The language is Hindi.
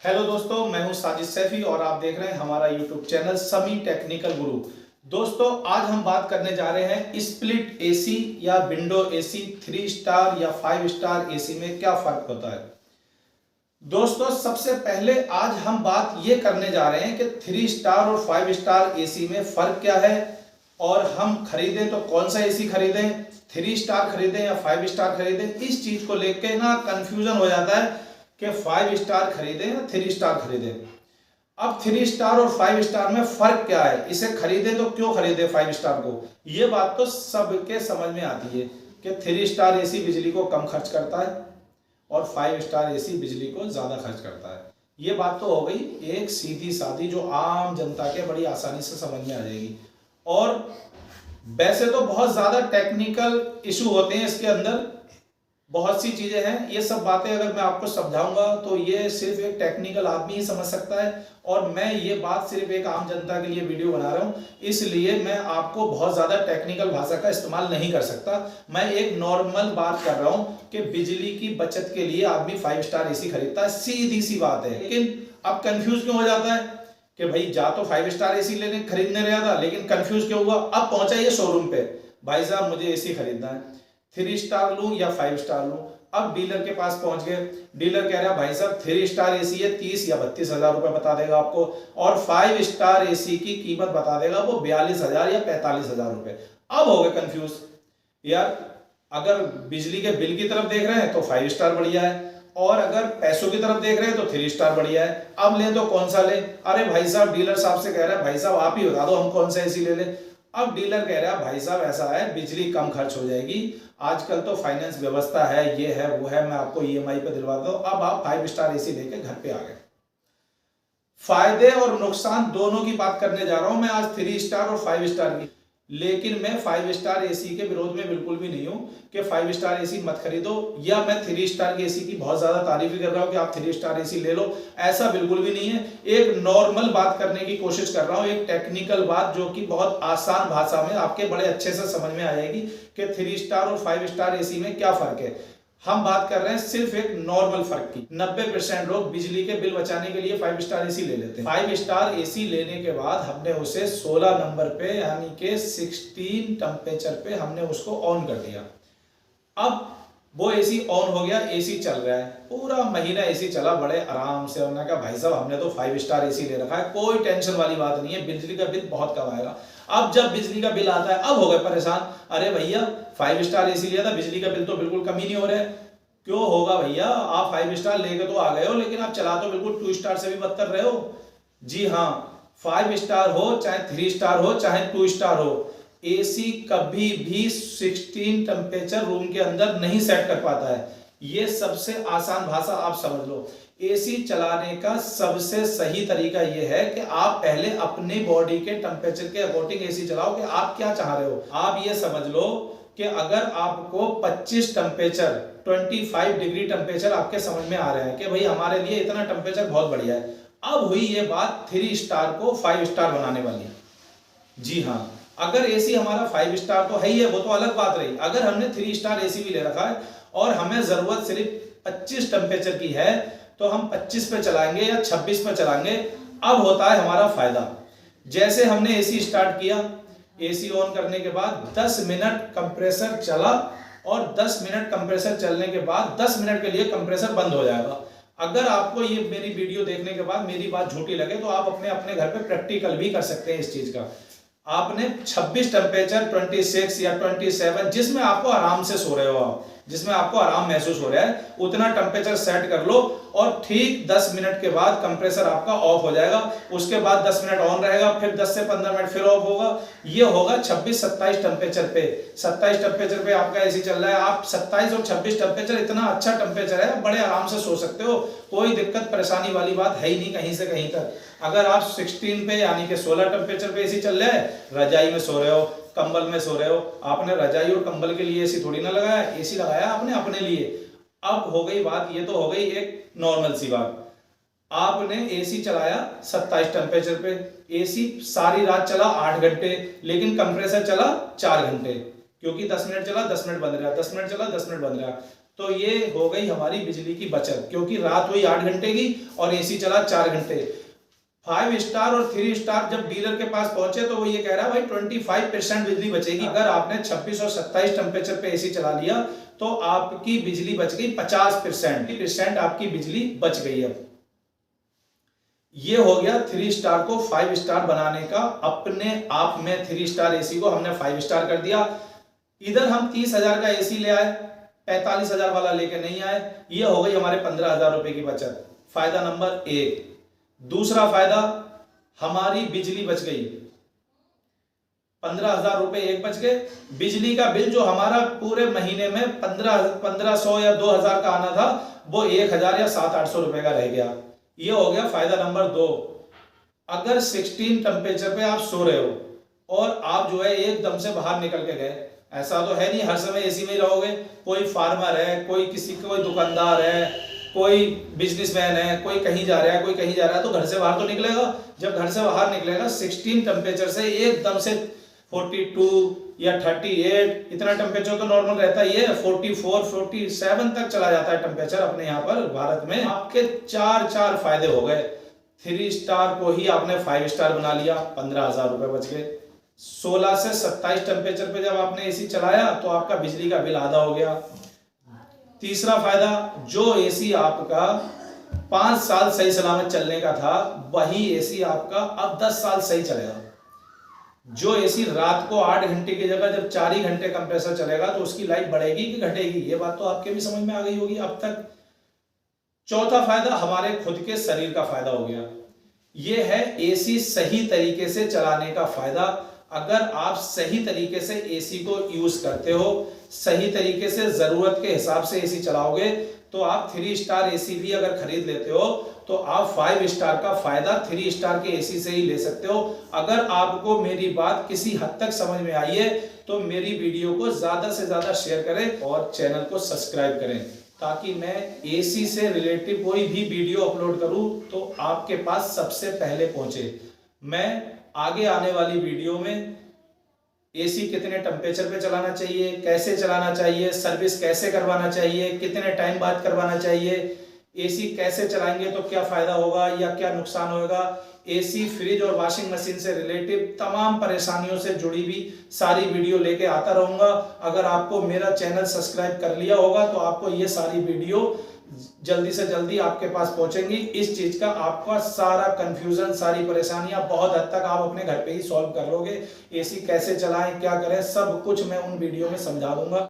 हेलो दोस्तों, मैं हूं साजिद सैफी और आप देख रहे हैं हमारा यूट्यूब चैनल समी टेक्निकल गुरु। दोस्तों, आज हम बात करने जा रहे हैं स्प्लिट एसी या विंडो एसी 3 स्टार या 5 स्टार एसी में क्या फर्क होता है। दोस्तों, सबसे पहले आज हम बात ये करने जा रहे हैं कि 3 स्टार और 5 स्टार एसी में फर्क क्या है और हम खरीदें तो कौन सा एसी खरीदें, 3 स्टार खरीदें या 5 स्टार खरीदें। इस चीज को लेके ना कंफ्यूजन हो जाता है कि 5 स्टार खरीदें या 3 स्टार खरीदें। अब 3 स्टार और 5 स्टार में फर्क क्या है, इसे खरीदें तो क्यों खरीदें 5 स्टार को। ये बात तो सबके समझ में आती है कि 3 स्टार एसी बिजली को कम खर्च करता है और 5 स्टार एसी बिजली को ज्यादा खर्च करता है। ये बात तो हो गई एक सीधी सादी जो आम जनता के बड़ी आसानी से समझ में आ जाएगी। और वैसे तो बहुत ज्यादा टेक्निकल इशू होते हैं इसके अंदर, बहुत सी चीजें हैं। ये सब बातें अगर मैं आपको समझाऊंगा तो ये सिर्फ एक टेक्निकल आदमी ही समझ सकता है और मैं ये बात सिर्फ एक आम जनता के लिए वीडियो बना रहा हूं, इसलिए मैं आपको बहुत ज्यादा टेक्निकल भाषा का इस्तेमाल नहीं कर सकता। मैं एक नॉर्मल बात कर रहा हूं कि बिजली की बचत के लिए आदमी 5 स्टार एसी खरीदता है, सीधी सी बात है। लेकिन अब कंफ्यूज क्यों हो जाता है कि भाई जा तो 5 स्टार एसी लेने खरीदने गया था, लेकिन कंफ्यूज क्यों हुआ। अब पहुंचा ये शोरूम पे, भाई साहब मुझे एसी खरीदना है, 3 स्टार लूं या 5 स्टार लूं। अब डीलर के पास पहुंच गए, डीलर कह रहा है भाई साहब 3 स्टार एसी है 30 या 32 हजार रुपए बता देगा आपको, और 5 स्टार एसी की कीमत बता देगा वो 42 हजार या 45 हजार रुपए। अब हो गए कंफ्यूज यार। अगर बिजली के बिल की तरफ देख रहे हैं तो 5 स्टार बढ़िया है, और अगर पैसों की तरफ देख रहे हैं तो 3 स्टार बढ़िया है। अब लें तो कौन सा लें। अरे भाई साहब, डीलर साहब से कह रहा है भाई साहब आप ही बता दो हम कौन सा एसी ले लें। अब डीलर कह रहा है भाई साहब ऐसा है बिजली कम खर्च हो जाएगी, आजकल तो फाइनेंस व्यवस्था है, ये है वो है, मैं आपको ईएमआई पे दिलवा दो। अब आप 5 स्टार एसी लेके घर पे आ गए। फायदे और नुकसान दोनों की बात करने जा रहा हूं मैं आज, 3 स्टार और 5 स्टार की। लेकिन मैं 5 स्टार एसी के विरोध में बिल्कुल भी नहीं हूं कि 5 स्टार एसी मत खरीदो, या मैं 3 स्टार की एसी की बहुत ज्यादा तारीफ कर रहा हूं कि आप 3 स्टार एसी ले लो, ऐसा बिल्कुल भी नहीं है। एक नॉर्मल बात करने की कोशिश कर रहा हूं, एक टेक्निकल बात जो कि बहुत आसान भाषा में आपके बड़े अच्छे से समझ में आ जाएगी कि 3 स्टार और 5 स्टार एसी में क्या फर्क है। हम बात कर रहे हैं सिर्फ एक नॉर्मल फर्क की। 90% लोग बिजली के बिल बचाने के लिए 5 स्टार एसी ले लेते हैं। 5 स्टार एसी लेने के बाद हमने उसे 16 नंबर पे यानी कि 16 टेम्परेचर पे हमने उसको ऑन कर दिया। अब वो एसी ऑन हो गया, एसी चल रहा है, पूरा महीना एसी चला बड़े आराम से। उन्होंने कहा भाई साहब हमने तो 5 स्टार एसी ले रखा है, कोई टेंशन वाली बात नहीं है, बिजली का बिल बहुत कम आएगा। अब जब बिजली का बिल आता है अब हो गए परेशान, अरे भैया 5 स्टार एसी लिया था, बिजली का बिल तो बिल्कुल कम ही नहीं हो रहा है। क्यों होगा भैया, आप 5 स्टार लेके तो आ गए हो, लेकिन आप चला तो बिल्कुल 2 स्टार से भी बदतर रहे हो। जी हाँ, 5 स्टार हो चाहे 3 स्टार हो चाहे 2 स्टार हो, एसी कभी भी 16 टेम्परेचर रूम के अंदर नहीं सेट कर पाता है। ये सबसे आसान भाषा आप समझ लो। एसी चलाने का सबसे सही तरीका यह है कि आप पहले अपने बॉडी के टेम्परेचर के अकॉर्डिंग एसी चलाओ कि आप क्या चाह रहे हो। आप ये समझ लो कि अगर आपको 25 टेम्परेचर 25 डिग्री टेम्परेचर आपके समझ में आ रहा है कि भाई हमारे लिए इतना टेम्परेचर बहुत बढ़िया है, अब हुई ये बात 3 स्टार को 5 स्टार बनाने वाली। जी हाँ, अगर एसी हमारा 5 स्टार तो है ही है, वो तो अलग बात रही। अगर हमने 3 स्टार एसी भी ले रखा है और हमें जरूरत सिर्फ 25 टेम्परेचर की है तो हम 25 पे चलाएंगे या 26 पे चलाएंगे। अब होता है हमारा फायदा, जैसे हमने एसी स्टार्ट किया, एसी ऑन करने के बाद 10 मिनट कंप्रेसर चला और 10 मिनट कंप्रेसर चलने के बाद 10 मिनट के लिए कंप्रेसर बंद हो जाएगा। अगर आपको ये मेरी वीडियो देखने के बाद मेरी बात झूठी लगे तो आप अपने अपने घर पे प्रैक्टिकल भी कर सकते हैं इस चीज का। आपने 26 टेम्परेचर 26 या 27 जिसमें आपको आराम से सो रहे हो आप, जिसमें आपको आराम महसूस हो रहा है, उतना टेम्परेचर सेट कर लो और ठीक 10 मिनट के बाद कंप्रेसर आपका ऑफ हो जाएगा। उसके बाद 10 मिनट ऑन रहेगा, फिर 10 से 15 मिनट फिर ऑफ होगा। ये होगा 26-27 टेम्परेचर पे। 27 टेम्परेचर पे आपका एसी चल रहा है, आप 27 और 26 टेम्परेचर इतना अच्छा टेम्परेचर है, बड़े आराम से सो सकते हो, कोई दिक्कत परेशानी वाली बात है ही नहीं कहीं से कहीं तक। अगर आप 16 पे यानी कि 16 टेम्परेचर पे एसी चल रहा है, रजाई में सो रहे हो, कंबल में सो रहे हो, आपने रजाई और कंबल के लिए एसी थोड़ी ना लगाया, एसी लगाया आपने अपने लिए। अब हो गई बात, ये तो हो गई एक नॉर्मल सी बात। आपने एसी चलाया 27 टेम्परेचर पे, एसी सारी रात चला 8 घंटे, लेकिन कंप्रेसर चला 4 घंटे, क्योंकि 10 मिनट चला 10 मिनट बंद रहा, 10 मिनट चला 10 मिनट बंद रहा। तो ये हो गई हमारी बिजली की बचत, क्योंकि रात हुई 8 घंटे की और एसी चला 4 घंटे। 5 स्टार और 3 स्टार जब डीलर के पास पहुंचे तो वो ये कह रहा है भाई 25% बिजली बचेगी। अगर आपने 26 और 27 टेम्परेचर पे एसी चला लिया तो आपकी बिजली बच गई 50%। आपकी बिजली बच गई। अब ये हो गया 3 स्टार को 5 स्टार बनाने का। अपने आप में 3 स्टार एसी को हमने 5 स्टार कर दिया। इधर हम 30,000 का एसी ले आए, 45,000 वाला लेके नहीं आए। ये हो गई हमारे 15,000 रुपए की बचत। फायदा नंबर 1। दूसरा फायदा, हमारी बिजली बच गई, 15,000 रुपए एक बच गए। बिजली का बिल जो हमारा पूरे महीने में 1500 या 2,000 का आना था वो 1,000 या 700-800 रुपए का रह गया। ये हो गया फायदा नंबर 2। अगर 16 टेम्परेचर पे आप सो रहे हो और आप जो है एकदम से बाहर निकल के गए, ऐसा तो है नहीं हर समय एसी में ही रहोगे। कोई फार्मर है, कोई दुकानदार है, कोई बिजनेसमैन है, कोई कहीं जा रहा है, कोई कहीं जा रहा है, तो घर से बाहर तो निकलेगा। जब घर से बाहर निकलेगा 16 टेम्परेचर से एकदम से 42 या 38, इतना टेम्परेचर तो नॉर्मल रहता ही है, 44, 47 तक चला जाता है टेम्परेचर अपने यहाँ पर भारत में। आपके चार फायदे हो गए। 3 स्टार को ही आपने 5 स्टार बना लिया, 15,000 रुपए बच गए। 16 से 27 टेम्परेचर पे जब आपने एसी चलाया तो आपका बिजली का बिल आधा हो गया। तीसरा फायदा, जो एसी आपका 5 साल सही सलामत चलने का था वही एसी आपका अब 10 साल सही चलेगा। जो एसी रात को 8 घंटे की जगह जब 4 ही घंटे कंप्रेसर चलेगा तो उसकी लाइफ बढ़ेगी कि घटेगी, ये बात तो आपके भी समझ में आ गई होगी अब तक। चौथा फायदा हमारे खुद के शरीर का फायदा हो गया। ये है एसी सही तरीके से चलाने का फायदा। अगर आप सही तरीके से एसी को यूज करते हो, सही तरीके से जरूरत के हिसाब से एसी चलाओगे, तो आप 3 स्टार एसी भी अगर खरीद लेते हो तो आप 5 स्टार का फायदा 3 स्टार के एसी से ही ले सकते हो। अगर आपको मेरी बात किसी हद तक समझ में आई है तो मेरी वीडियो को ज्यादा से ज्यादा शेयर करें और चैनल को सब्सक्राइब करें, ताकि मैं एसी से रिलेटिव कोई भी वीडियो अपलोड करूं तो आपके पास सबसे पहले पहुंचे। मैं आगे आने वाली वीडियो में एसी कितने टेम्परेचर पे चलाना चाहिए, कैसे चलाना चाहिए, सर्विस कैसे करवाना चाहिए, कितने टाइम बाद करवाना चाहिए, एसी कैसे चलाएंगे तो क्या फायदा होगा या क्या नुकसान होगा, एसी, फ्रिज और वॉशिंग मशीन से रिलेटिव तमाम परेशानियों से जुड़ी भी सारी वीडियो लेके आता रहूंगा। अगर आपको मेरा चैनल सब्सक्राइब कर लिया होगा तो आपको ये सारी वीडियो जल्दी से जल्दी आपके पास पहुंचेंगी। इस चीज का आपका सारा कंफ्यूजन, सारी परेशानियां बहुत हद तक आप अपने घर पे ही सॉल्व कर लोगे। एसी कैसे चलाएं, क्या करें, सब कुछ मैं उन वीडियो में समझा दूंगा।